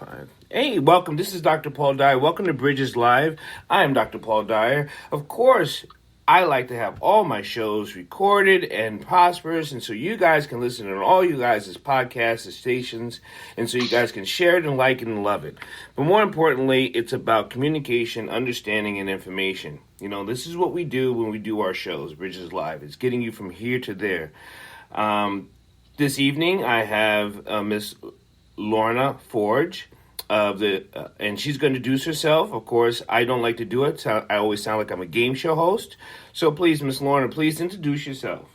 Live. Hey, welcome. This is Dr. Paul Dyer. Welcome to Bridges Live. I am Dr. Paul Dyer. Of course, I like to have all my shows recorded and prosperous, and so you guys can listen to all you guys' podcasts and stations, and so you guys can share it and like it and love it. But more importantly, it's about communication, understanding, and information. You know, this is what we do when we do our shows, Bridges Live. It's getting you from here to there. This evening, I have Miss Lorna Ford, and she's going to introduce herself. Of course, I don't like to do it. So I always sound like I'm a game show host. So please, Miss Lorna, please introduce yourself.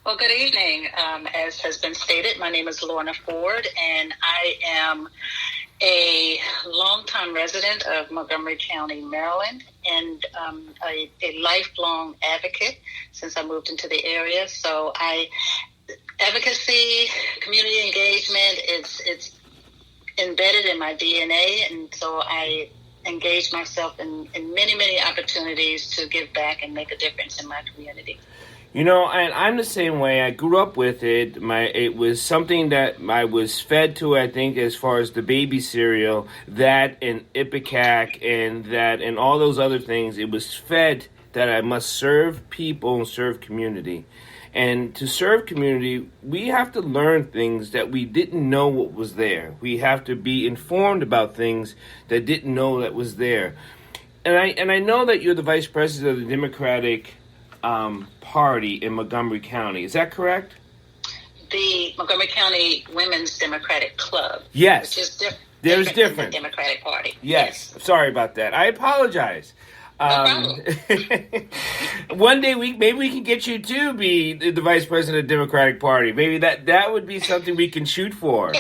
Well, good evening. As has been stated, my name is Lorna Ford, and I am a longtime resident of Montgomery County, Maryland, and a lifelong advocate since I moved into the area. So advocacy, community engagement, it's embedded in my DNA, and so I engage myself in many, many opportunities to give back and make a difference in my community. You know, and I'm the same way. I grew up with it. It was something that I was fed to, I think, as far as the baby cereal, that and Ipecac and all those other things. It was fed that I must serve people and serve community. And to serve community, we have to learn things that we didn't know what was there. We have to be informed about things that didn't know that was there. And I know that you're the vice president of the Democratic Party in Montgomery County. Is that correct? The Montgomery County Women's Democratic Club. Yes. Which is different than the Democratic Party. Yes. Sorry about that. I apologize. One day maybe we can get you to be the vice president of the Democratic Party. Maybe that would be something we can shoot for.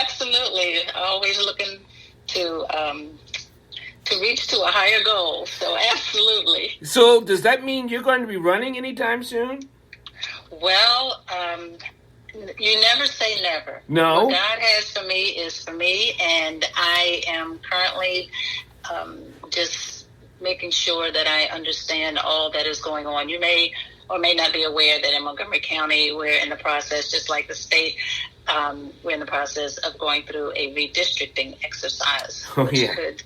Absolutely. Always looking to reach to a higher goal. So absolutely. So does that mean you're going to be running anytime soon? Well, you never say never. No. What God has for me is for me, and I am currently just making sure that I understand all that is going on. You may or may not be aware that in Montgomery County, we're in the process, just like the state, we're in the process of going through a redistricting exercise, which could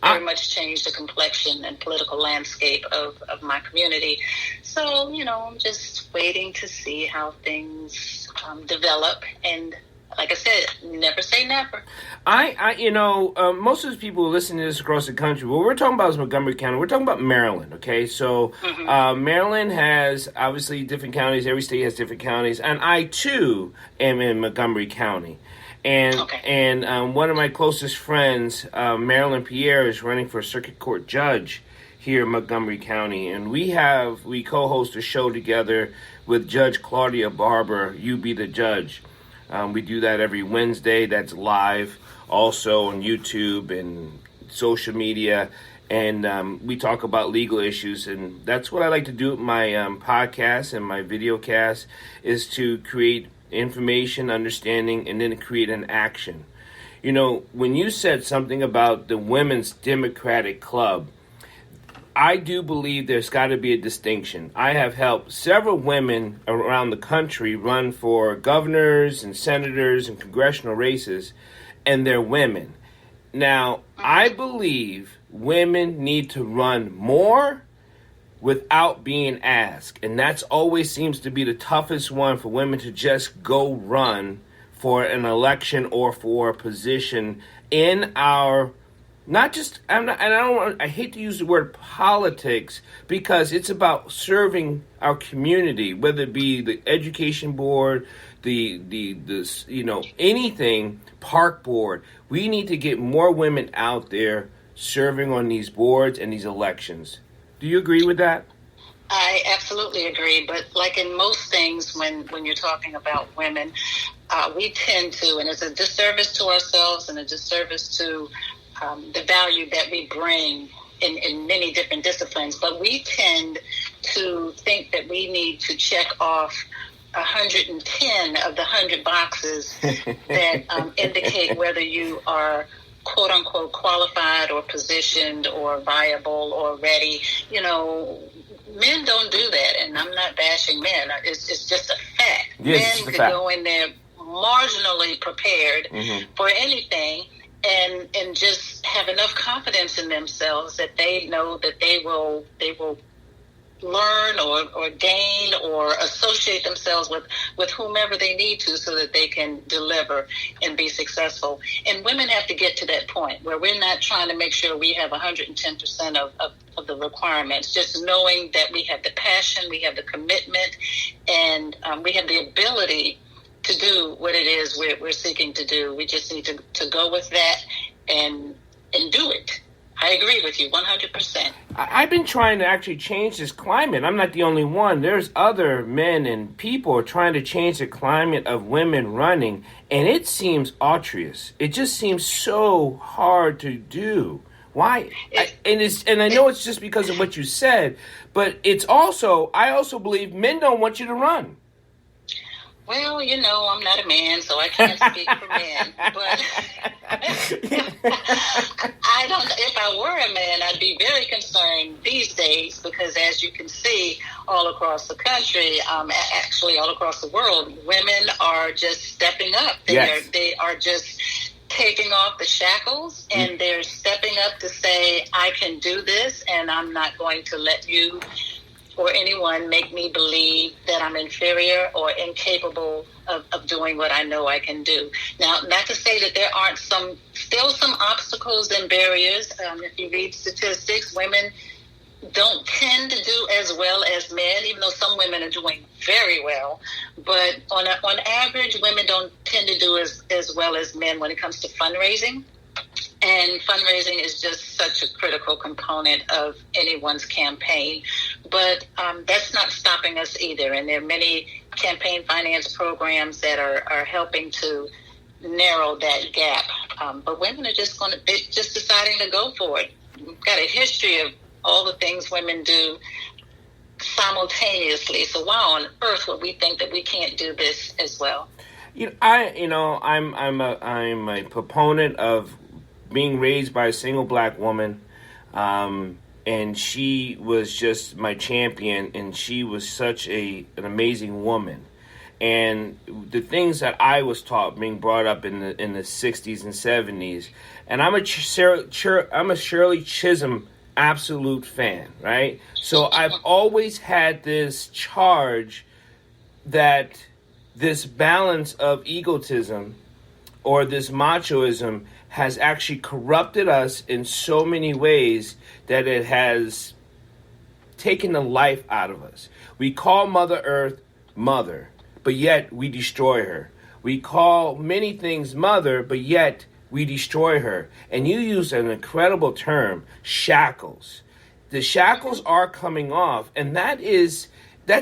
very much change the complexion and political landscape of my community. So, I'm just waiting to see how things develop. And like I said, never say never. Most of the people who listen to this across the country, what we're talking about is Montgomery County. We're talking about Maryland, okay? So Maryland has, obviously, different counties. Every state has different counties. And I, too, am in Montgomery County. And one of my closest friends, Marilynpierre, is running for a circuit court judge here in Montgomery County. And we co-host a show together with Judge Claudia Barber, You Be the Judge. We do that every Wednesday. That's live, also on YouTube and social media. And we talk about legal issues. And that's what I like to do with my podcast and my video cast, is to create information, understanding, and then create an action. You know, when you said something about the Women's Democratic Club, I do believe there's got to be a distinction. I have helped several women around the country run for governors and senators and congressional races, and they're women. Now, I believe women need to run more without being asked, and that's always seems to be the toughest one for women, to just go run for an election or for a position in our I hate to use the word politics, because it's about serving our community, whether it be the education board, anything, park board. We need to get more women out there serving on these boards and these elections. Do you agree with that? I absolutely agree. But like in most things, when you're talking about women, we tend to, and it's a disservice to ourselves and a disservice to the value that we bring in many different disciplines, but we tend to think that we need to check off 110 of the 100 boxes that indicate whether you are quote unquote qualified or positioned or viable or ready. Men don't do that, and I'm not bashing men. It's just a fact. Yes, men could go in there marginally prepared Mm-hmm. for anything, and just have enough confidence in themselves that they know that they will learn or gain or associate themselves with whomever they need to, so that they can deliver and be successful. And women have to get to that point where we're not trying to make sure we have 110% of the requirements, just knowing that we have the passion, we have the commitment, and we have the ability to do what it is we're seeking to do. We just need to go with that and do it. I agree with you 100%. I've been trying to actually change this climate. I'm not the only one. There's other men and people trying to change the climate of women running, and it seems arduous. It just seems so hard to do. Why? And I know it's just because of what you said, but it's also, I also believe men don't want you to run. Well, I'm not a man, so I can't speak for men. But I don't. If I were a man, I'd be very concerned these days, because as you can see, all across the country, actually all across the world, women are just stepping up. They are just taking off the shackles, and they're stepping up to say, I can do this, and I'm not going to let you or anyone make me believe that I'm inferior or incapable of doing what I know I can do. Now, not to say that there aren't still some obstacles and barriers. If you read statistics, women don't tend to do as well as men, even though some women are doing very well. But on average, women don't tend to do as well as men when it comes to fundraising. And fundraising is just such a critical component of anyone's campaign. But that's not stopping us either. And there are many campaign finance programs that are helping to narrow that gap. But women are just deciding to go for it. We've got a history of all the things women do simultaneously. So why on earth would we think that we can't do this as well? I'm a proponent of being raised by a single black woman, and she was just my champion, and she was such an amazing woman. And the things that I was taught, being brought up in the 60s and 70s, and I'm a Shirley Chisholm absolute fan, right? So I've always had this charge that this balance of egotism or this machoism has actually corrupted us in so many ways that it has taken the life out of us. We call Mother Earth Mother, but yet we destroy her. We call many things Mother, but yet we destroy her. And you use an incredible term, shackles. The shackles are coming off, and that's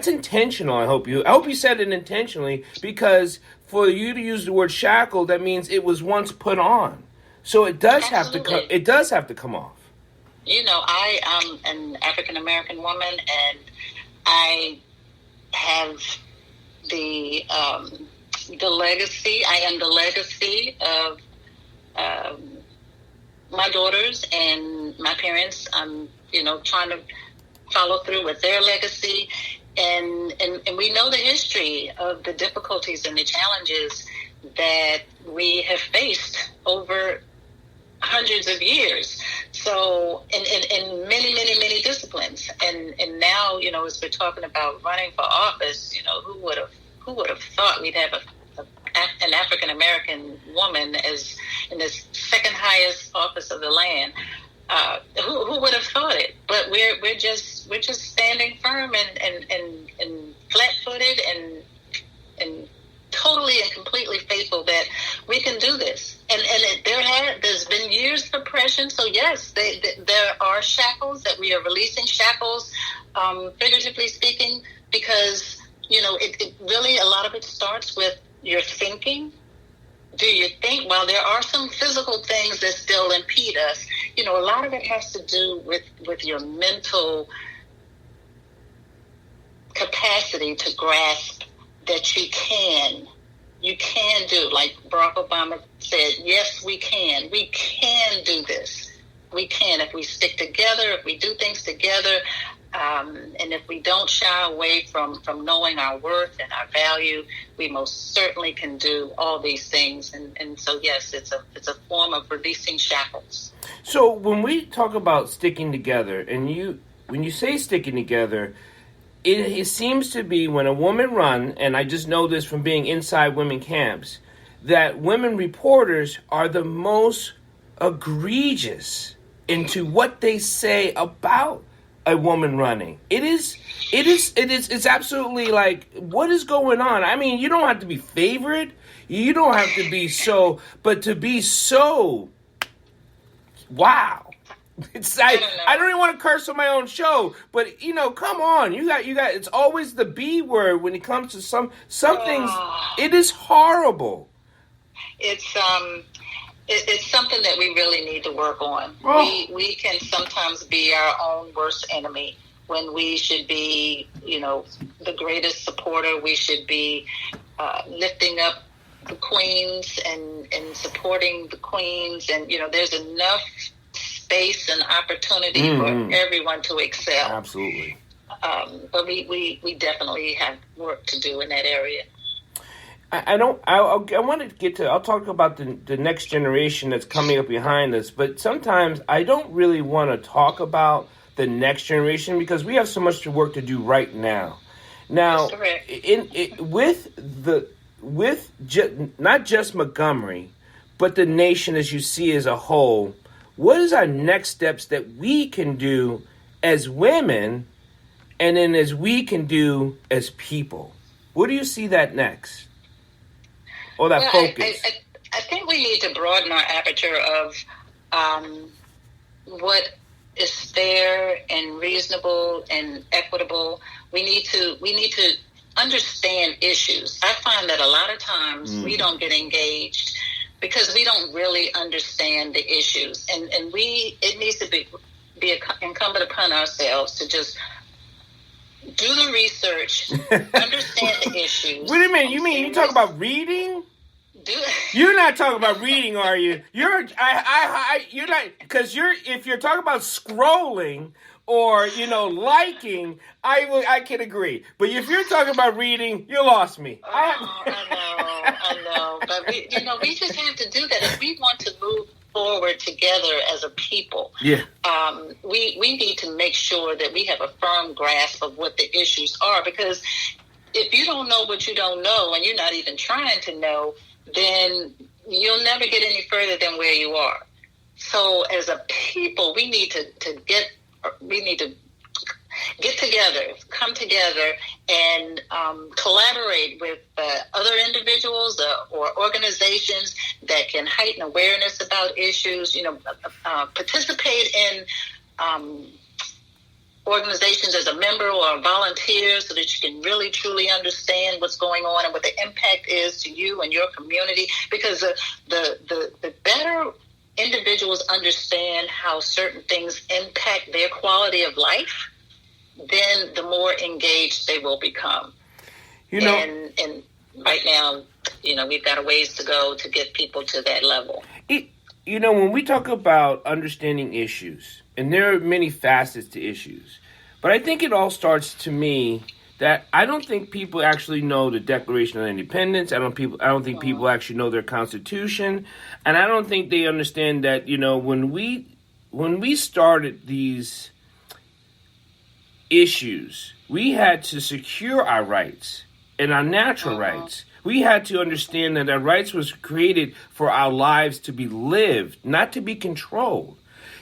intentional. I hope you said it intentionally, because for you to use the word shackle, that means it was once put on. So it does have to come. It does have to come off. I am an African American woman, and I have the legacy. I am the legacy of my daughters and my parents. I'm trying to follow through with their legacy, and we know the history of the difficulties and the challenges that we have faced over hundreds of years. So in many disciplines, and now as we're talking about running for office, who would have thought we'd have an African American woman as in this second highest office of the land? Who would have thought it? But we're just standing firm and flat footed and totally and completely faithful that we can do this. And there's been years of oppression. So yes, there are shackles that we are releasing, shackles, figuratively speaking, because it really, a lot of it starts with your thinking. Do you think? Well, there are some physical things that still impede us. A lot of it has to do with your mental capacity to grasp that you can do, like Barack Obama said, yes, we can do this. We can, if we stick together, if we do things together. And if we don't shy away from knowing our worth and our value, we most certainly can do all these things. And so, yes, it's a form of releasing shackles. So when we talk about sticking together, and when you say sticking together, it seems to be when a woman runs, and I just know this from being inside women camps, that women reporters are the most egregious into what they say about a woman running. It's absolutely like, what is going on? I mean, you don't have to be favorite. You don't have to be so, but to be so, wow. It's I don't even want to curse on my own show, but come on, you got. It's always the B word when it comes to some things. It is horrible. It's something that we really need to work on. We can sometimes be our own worst enemy when we should be, the greatest supporter. We should be lifting up the queens and supporting the queens, and there's enough space and opportunity for everyone to excel. Absolutely. But we definitely have work to do in that area. I want to get to, I'll talk about the next generation that's coming up behind us, but sometimes I don't really want to talk about the next generation because we have so much work to do right now. Now, not just Montgomery, but the nation as you see as a whole, what is our next steps that we can do as women and then as we can do as people? What do you see that next? Or that focus? I think we need to broaden our aperture of what is fair and reasonable and equitable. We need to understand issues. I find that a lot of times we don't get engaged because we don't really understand the issues, and it needs to be incumbent upon ourselves to just do the research, understand the issues. Wait a minute, you talk about reading? You're not talking about reading, are you? You're not, because if you're talking about scrolling or liking, I can agree. But if you're talking about reading, you lost me. I know. But we just have to do that if we want to move forward together as a people. Yeah. We need to make sure that we have a firm grasp of what the issues are, because if you don't know what you don't know and you're not even trying to know, then you'll never get any further than where you are. So as a people, we need to get together, come together, and collaborate with other individuals or organizations that can heighten awareness about issues. Participate in organizations as a member or a volunteer so that you can really truly understand what's going on and what the impact is to you and your community. Because the better individuals understand how certain things impact their quality of life, then the more engaged they will become. And right now, we've got a ways to go to get people to that level. When we talk about understanding issues, and there are many facets to issues, but I think it all starts to me that I don't think people actually know the Declaration of Independence. I don't think people actually know their Constitution, and I don't think they understand that when we started these issues, we had to secure our rights and our natural rights. We had to understand that our rights was created for our lives to be lived, not to be controlled.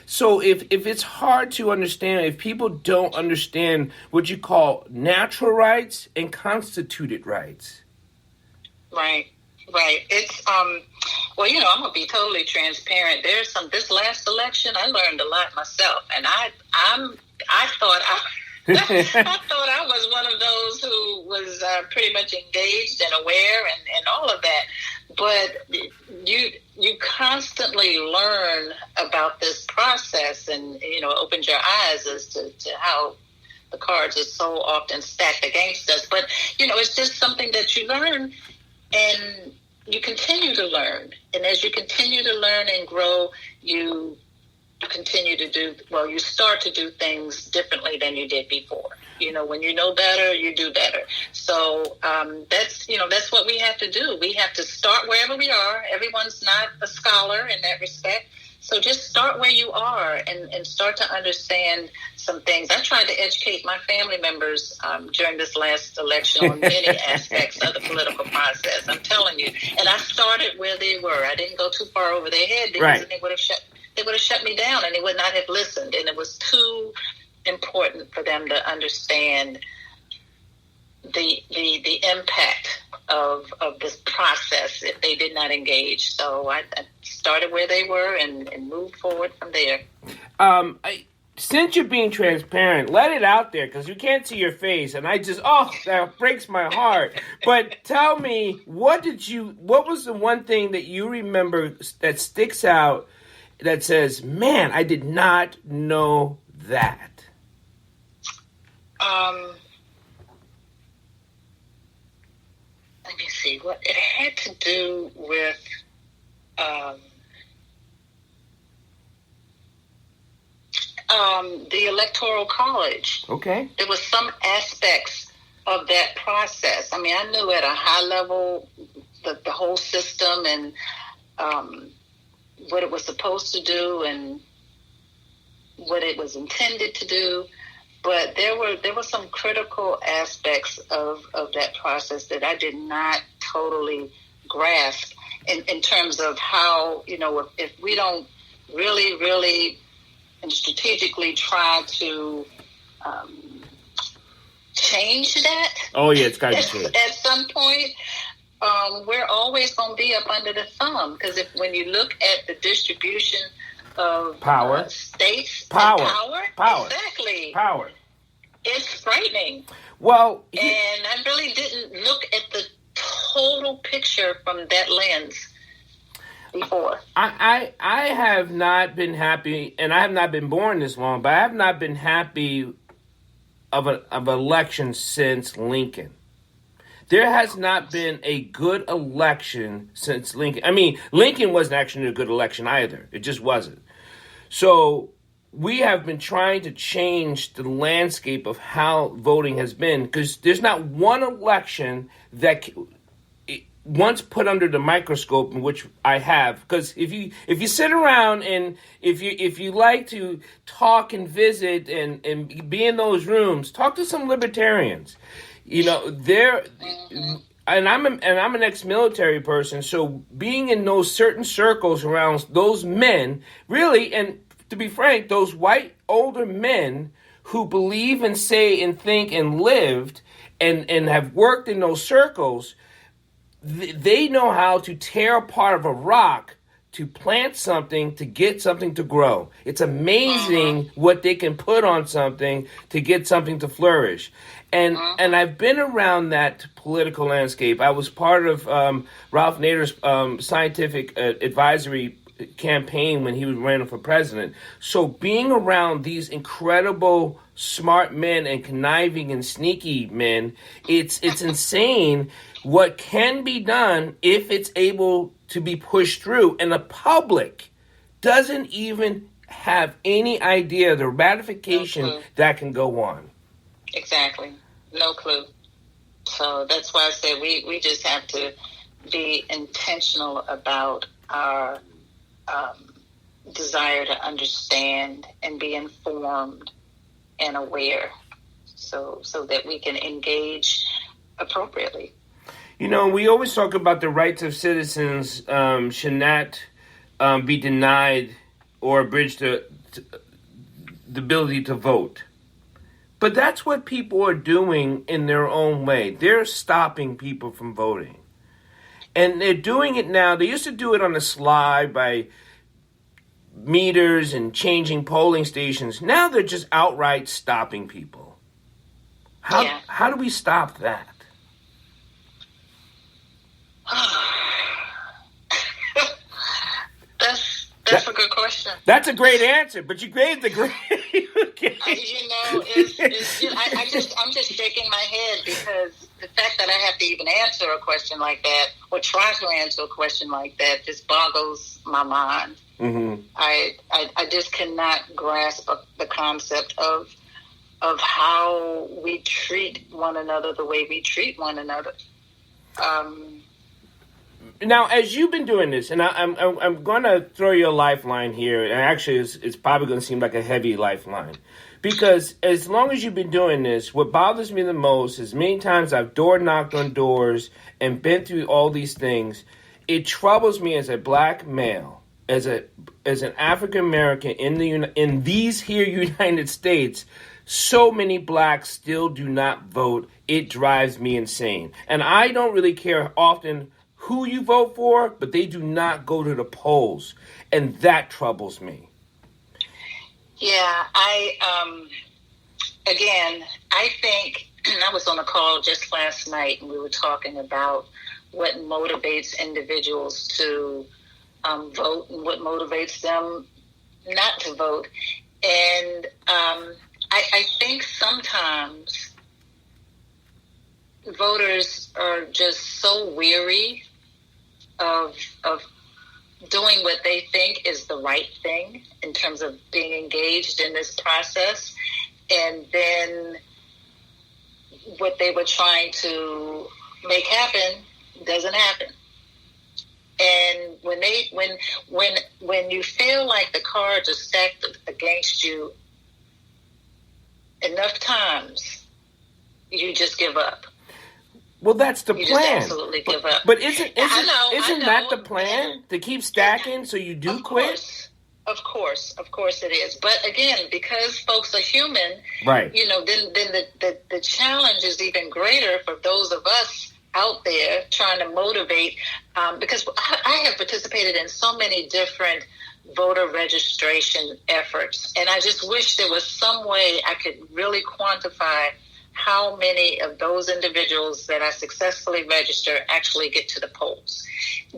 So if it's hard to understand, if people don't understand what you call natural rights and constituted rights. Right. It's, I'm going to be totally transparent. This last election, I learned a lot myself, and I thought I was one of those who was pretty much engaged and aware and all of that. But you constantly learn about this process, and it opens your eyes as to how the cards are so often stacked against us. But it's just something that you learn, and you continue to learn. And as you continue to learn and grow, you continue to do, well, you start to do things differently than you did before. When you know better, you do better. So that's what we have to do. We have to start wherever we are. Everyone's not a scholar in that respect. So just start where you are and start to understand some things. I tried to educate my family members during this last election on many aspects of the political process. I'm telling you. And I started where they were. I didn't go too far over their head because right. they would have shut me down and they would not have listened. And it was too important for them to understand the impact of this process if they did not engage. So I started where they were and moved forward from there. Since you're being transparent, let it out there because you can't see your face, and that breaks my heart. But tell me, what was the one thing that you remember that sticks out that says, man, I did not know that? Let me see. What it had to do with the Electoral College. Okay. There was some aspects of that process. I mean, I knew at a high level the whole system and what it was supposed to do and what it was intended to do. But there were some critical aspects of that process that I did not totally grasp in terms of how, if we don't really and strategically try to change that. Oh, yeah, it's got to change. At some point, we're always going to be up under the thumb because when you look at the distribution of power, states, power, exactly, power. It's frightening. Well, and I really didn't look at the total picture from that lens before. I have not been happy, and I have not been born this long, but I have not been happy of election since Lincoln. There has not been a good election since Lincoln. I mean, Lincoln wasn't actually a good election either. It just wasn't. So we have been trying to change the landscape of how voting has been because there's not one election that once put under the microscope, in which I have, because if you sit around and if you like to talk and visit and be in those rooms, talk to some libertarians. And I'm an ex-military person, so being in those certain circles around those men, really, and to be frank, those white older men who believe and say and think and lived and have worked in those circles, they know how to tear apart of a rock to plant something, to get something to grow. It's amazing what they can put on something to get something to flourish. And I've been around that political landscape. I was part of Ralph Nader's scientific advisory campaign when he was running for president. So being around these incredible smart men and conniving and sneaky men, it's insane what can be done if it's able to be pushed through. And the public doesn't even have any idea the ratification that can go on. Exactly. No clue. So that's why I said we just have to be intentional about our desire to understand and be informed and aware so that we can engage appropriately. We always talk about the rights of citizens should not be denied or abridged the ability to vote. But that's what people are doing in their own way. They're stopping people from voting. And they're doing it now. They used to do it on the sly by meters and changing polling stations. Now they're just outright stopping people. How do we stop that? That's a good question. That's a great answer, but you gave the great. I'm just shaking my head because the fact that I have to even answer a question like that or try to answer a question like that just boggles my mind. Mm-hmm. I just cannot grasp the concept of how we treat one another the way we treat one another. Now, as you've been doing this, and I'm going to throw you a lifeline here, and actually it's probably going to seem like a heavy lifeline, because as long as you've been doing this, what bothers me the most is many times I've door knocked on doors and been through all these things. It troubles me as a black male, as an African American in these here United States. So many blacks still do not vote. It drives me insane, and I don't really care often who you vote for, but they do not go to the polls, and that troubles me. Yeah, I think I was on a call just last night, and we were talking about what motivates individuals to vote and what motivates them not to vote. And I think sometimes voters are just so weary of doing what they think is the right thing in terms of being engaged in this process, and then what they were trying to make happen doesn't happen. And when you feel like the cards are stacked against you enough times, you just give up. Well, that's the you plan. Just absolutely give up. But isn't I know. that the plan, to keep stacking so you do quit? Of course it is. But again, because folks are human, right? Then the challenge is even greater for those of us out there trying to motivate. Because I have participated in so many different voter registration efforts, and I just wish there was some way I could really quantify how many of those individuals that I successfully register actually get to the polls.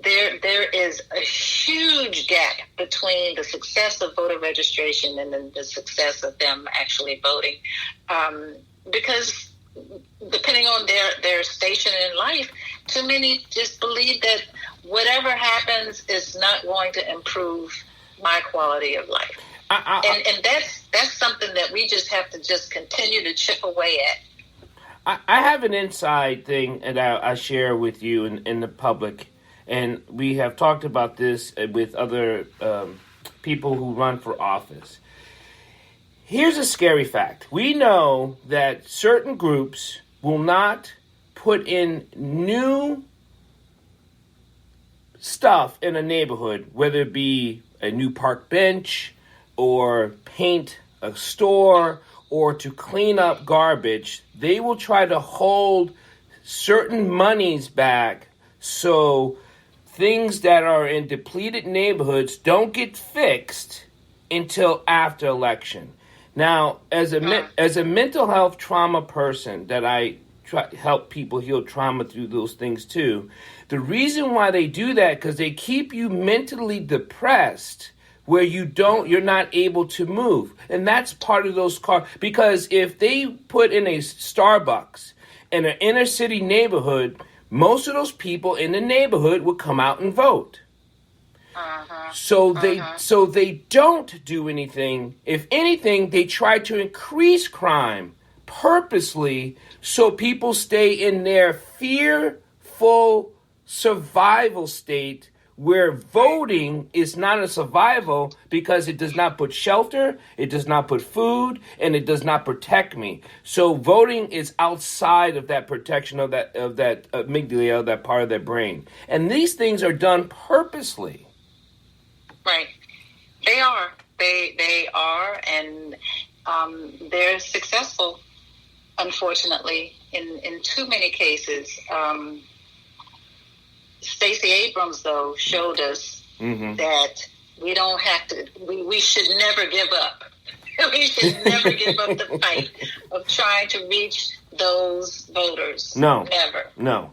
There is a huge gap between the success of voter registration and then the success of them actually voting, because depending on their station in life, too many just believe that whatever happens is not going to improve my quality of life. And that's something that we just have to just continue to chip away at. I have an inside thing that I share with you in the public, and we have talked about this with other people who run for office. Here's a scary fact. We know that certain groups will not put in new stuff in a neighborhood, whether it be a new park bench or paint a store or to clean up garbage. They will try to hold certain monies back so things that are in depleted neighborhoods don't get fixed until after election. Now, as a mental health trauma person that I try to help people heal trauma through those things too, the reason why they do that because they keep you mentally depressed where you're not able to move. And that's part of those cars. Because if they put in a Starbucks in an inner city neighborhood, most of those people in the neighborhood would come out and vote. So they don't do anything. If anything, they try to increase crime purposely so people stay in their fearful survival state where voting is not a survival because it does not put shelter, it does not put food, and it does not protect me. So voting is outside of that protection of that amygdala, that part of their brain. And these things are done purposely. Right. They are. They are, and they're successful, unfortunately, in too many cases. Stacey Abrams, though, showed us that we don't have to, we should never give up. We should never give up the fight of trying to reach those voters. No. Never. No.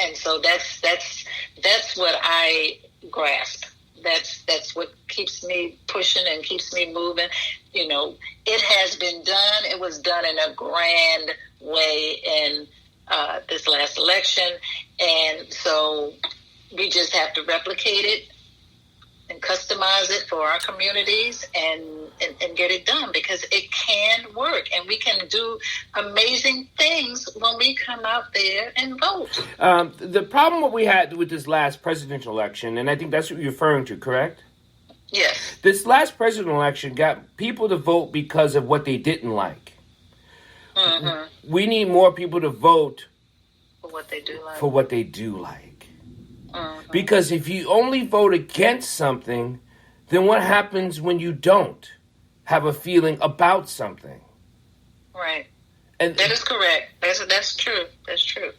And so that's what I grasp. That's what keeps me pushing and keeps me moving. You know, it has been done. It was done in a grand way, and this last election. And so we just have to replicate it and customize it for our communities and get it done, because it can work and we can do amazing things when we come out there and vote. The problem what we had with this last presidential election, and I think that's what you're referring to, correct? Yes. This last presidential election got people to vote because of what they didn't like. Mm-hmm. We need more people to vote for what they do like. For what they do like. Mm-hmm. Because if you only vote against something, then what happens when you don't have a feeling about something? Right. And that is correct. That's true. That's true.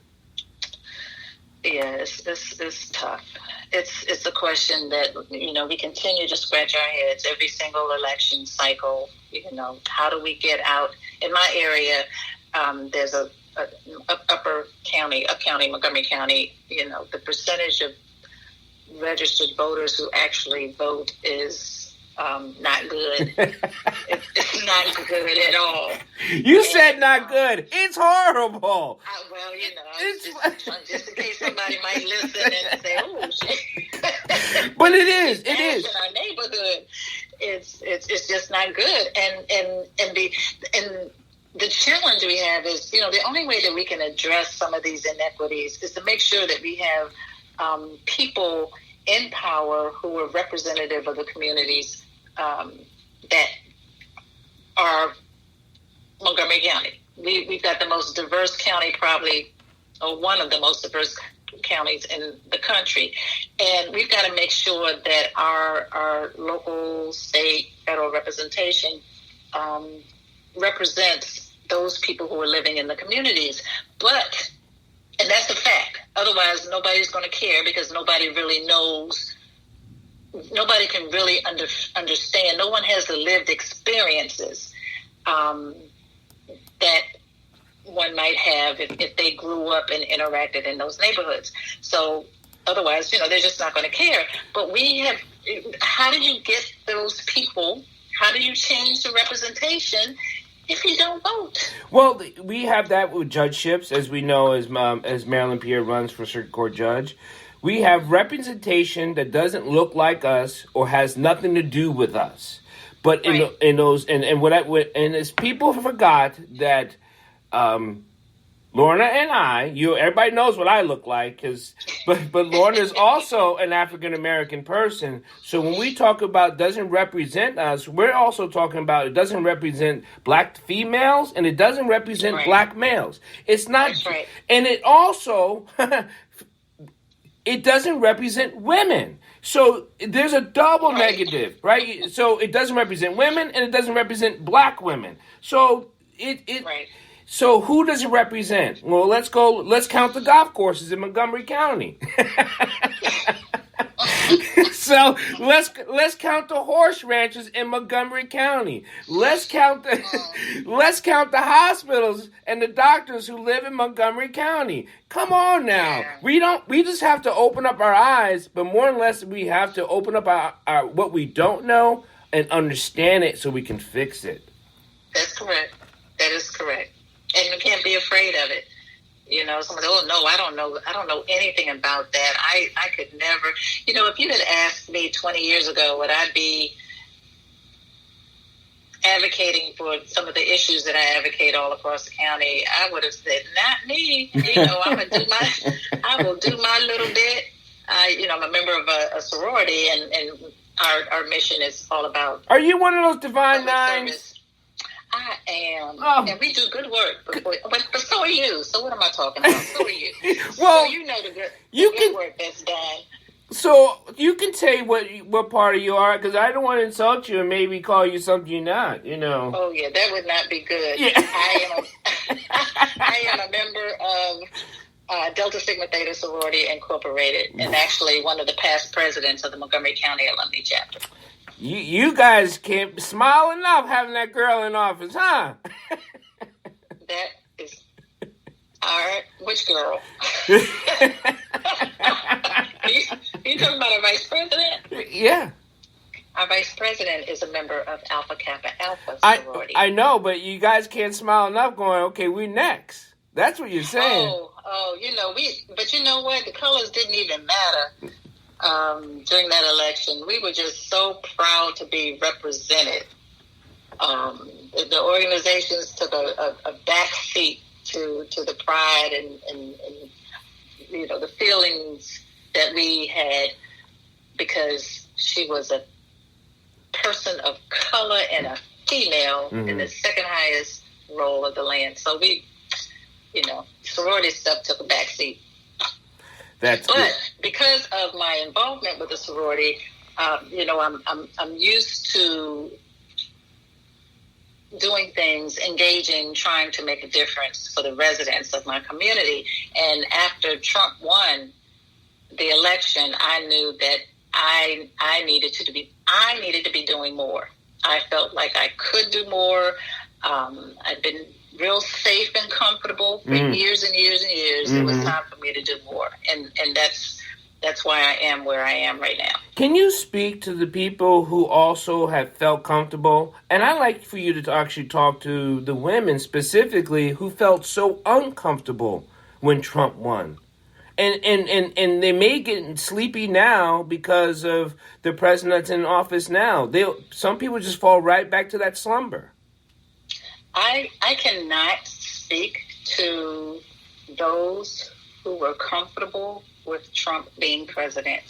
Yeah, it's tough. It's a question that, we continue to scratch our heads every single election cycle. How do we get out? In my area, there's a upper county, Montgomery County, the percentage of registered voters who actually vote is not good. It's not good at all. You said not good. It's horrible. Well, just in case somebody might listen and say, "Oh, shit." But it is. It is. In our neighborhood, it's just not good. And the challenge we have is, the only way that we can address some of these inequities is to make sure that we have people in power who are representative of the communities that are Montgomery County. We've got the most diverse county, probably, or one of the most diverse counties in the country. And we've got to make sure that our local, state, federal representation represents those people who are living in the communities. And that's a fact. Otherwise, nobody's going to care, because nobody really knows. Nobody can really understand. No one has the lived experiences that one might have if they grew up and interacted in those neighborhoods. So otherwise, they're just not going to care. But how do you get those people? How do you change the representation if you don't vote? Well, we have that with judgeships, as we know, as Marilynpierre runs for circuit court judge. We have representation that doesn't look like us or has nothing to do with us. But right. And as people forgot that Lorna and everybody knows what I look like, but Lorna is also an African American person. So when we talk about doesn't represent us, we're also talking about it doesn't represent black females and it doesn't represent right. black males. It's not, that's right. And it also it doesn't represent women. So there's a double right. negative, right? So it doesn't represent women and it doesn't represent black women. So it right. So who does it represent? Well, let's count the golf courses in Montgomery County. So let's count the horse ranches in Montgomery County. Let's count the hospitals and the doctors who live in Montgomery County. Come on now. Yeah. We just have to open up our eyes, but more or less we have to open up our what we don't know and understand it so we can fix it. That's correct. That is correct. And you can't be afraid of it. Somebody, oh no, I don't know anything about that. I could never, if you had asked me 20 years ago, would I be advocating for some of the issues that I advocate all across the county, I would have said, not me. I will do my little bit. I'm a member of a sorority, and our mission is all about. Are you one of those divine nines? Service. I am, and we do good work, but so are you. So what am I talking about? So are you. Well, so you know the good work that's done. So you can say what part of you are, because I don't want to insult you and maybe call you something you're not. Oh yeah, that would not be good. Yeah. I am a member of Delta Sigma Theta Sorority Incorporated, and actually one of the past presidents of the Montgomery County Alumni Chapter. You guys can't smile enough having that girl in office, huh? That is which girl? You talking about our vice president? Yeah. Our vice president is a member of Alpha Kappa Alpha sorority. I know, but you guys can't smile enough going, okay, we're next. That's what you're saying. But you know what? The colors didn't even matter during that election. We were just so proud to be represented. The organizations took a back seat to the pride and the feelings that we had because she was a person of color and a female in the second highest role of the land. So we, sorority stuff took a back seat. But because of my involvement with the sorority, I'm used to doing things, engaging, trying to make a difference for the residents of my community. And after Trump won the election, I knew that I needed to be doing more. I felt like I could do more. I'd been real safe and comfortable for years and years and years. It was time for me to do more, and that's why I am where I am right now. Can you speak to the people who also have felt comfortable? And I'd like for you to actually talk to the women specifically who felt so uncomfortable when Trump won. And they may get sleepy now because of the president that's in office now. Some people just fall right back to that slumber. I cannot speak to those who were comfortable with Trump being president.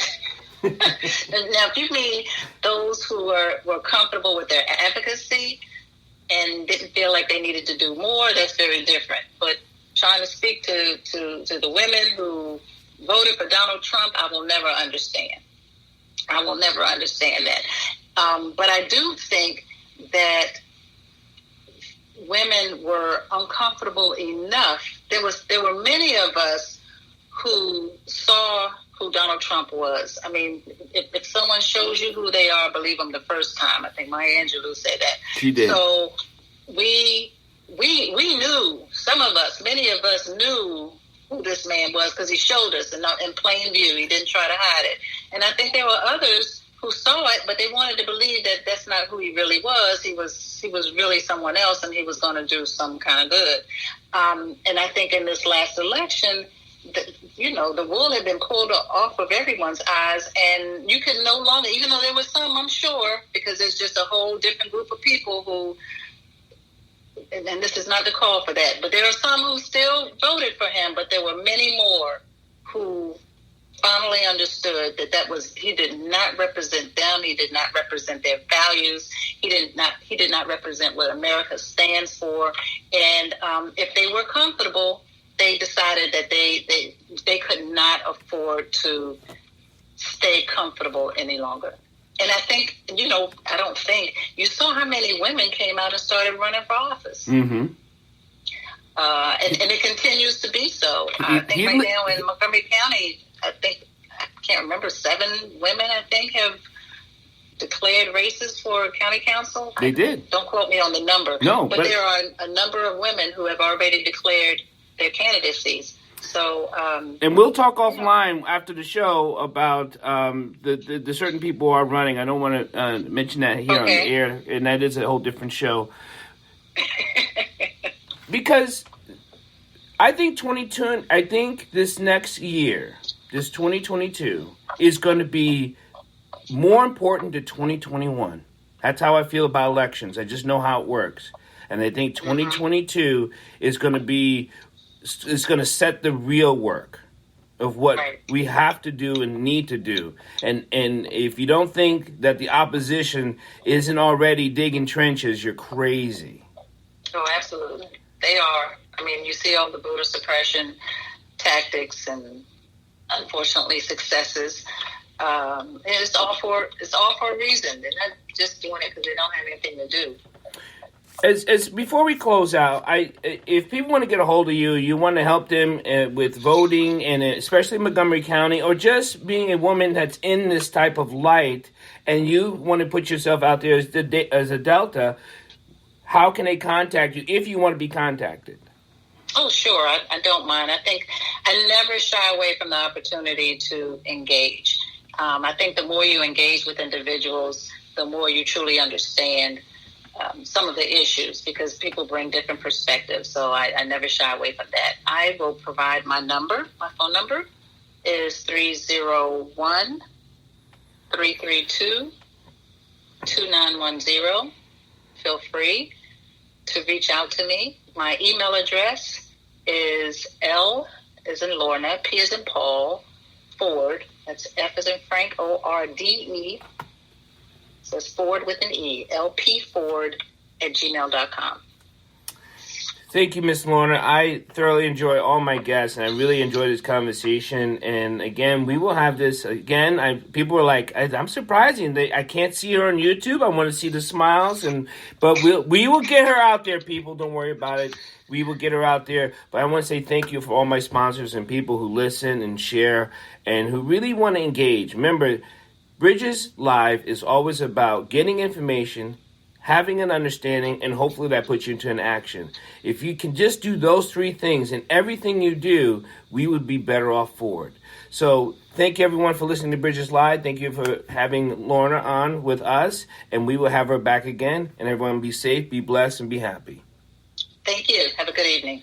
Now, if you mean those who were comfortable with their advocacy and didn't feel like they needed to do more, that's very different. But trying to speak to the women who voted for Donald Trump, I will never understand. I will never understand that. But I do think that women were uncomfortable enough. There were many of us who saw who Donald Trump was. I mean, if someone shows you who they are, believe them the first time. I think Maya Angelou said that. She did. So we knew, many of us knew who this man was because he showed us in plain view. He didn't try to hide it. And I think there were others who saw it, but they wanted to believe that that's not who he really was. He was really someone else, and he was going to do some kind of good. And I think in this last election, the wool had been pulled off of everyone's eyes, and you could no longer, even though there were some, I'm sure, because there's just a whole different group of people who, and this is not the call for that, but there are some who still voted for him, but there were many more who finally understood that he did not represent them. He did not represent their values. He did not represent what America stands for. And if they were comfortable, they decided that they could not afford to stay comfortable any longer. And I think, I don't think, you saw how many women came out and started running for office. Mm-hmm. And it continues to be so. I think right now in Montgomery County, I can't remember, 7 women, have declared races for county council. They did. Don't quote me on the number. No, but there are a number of women who have already declared their candidacies. So, and we'll talk offline after the show about the certain people who are running. I don't want to mention that here on the air, and that is a whole different show. Because I think this next year, this 2022, is going to be more important to 2021. That's how I feel about elections. I just know how it works. And I think 2022 is going to be, it's going to set the real work of what we have to do and need to do. And if you don't think that the opposition isn't already digging trenches, you're crazy. Oh, absolutely. They are. I mean, you see all the voter suppression tactics and, unfortunately, successes. And it's all for a reason. They're not just doing it because they don't have anything to do. As before we close out, if people want to get a hold of you, you want to help them with voting, and especially Montgomery County, or just being a woman that's in this type of light, and you want to put yourself out there as a Delta, how can they contact you if you want to be contacted? Oh, sure. I don't mind. I think I never shy away from the opportunity to engage. I think the more you engage with individuals, the more you truly understand some of the issues, because people bring different perspectives. So I never shy away from that. I will provide my number. My phone number is 301-332-2910. Feel free to reach out to me. My email address is L as in Lorna, P as in Paul, Forde. That's F as in Frank, ORDE. So it's Ford with an E, lpford@gmail.com. Thank you, Miss Lorna. I thoroughly enjoy all my guests, and I really enjoy this conversation. And again, we will have this again. People are like, I'm surprising. I can't see her on YouTube. I want to see the smiles, but we will get her out there. People, don't worry about it. We will get her out there. But I want to say thank you for all my sponsors and people who listen and share and who really want to engage. Remember, Bridges Live is always about getting information, having an understanding, and hopefully that puts you into an action. If you can just do those three things in everything you do, we would be better off forward. So thank you, everyone, for listening to Bridges Live. Thank you for having Lorna on with us, and we will have her back again. And everyone be safe, be blessed, and be happy. Thank you. Have a good evening.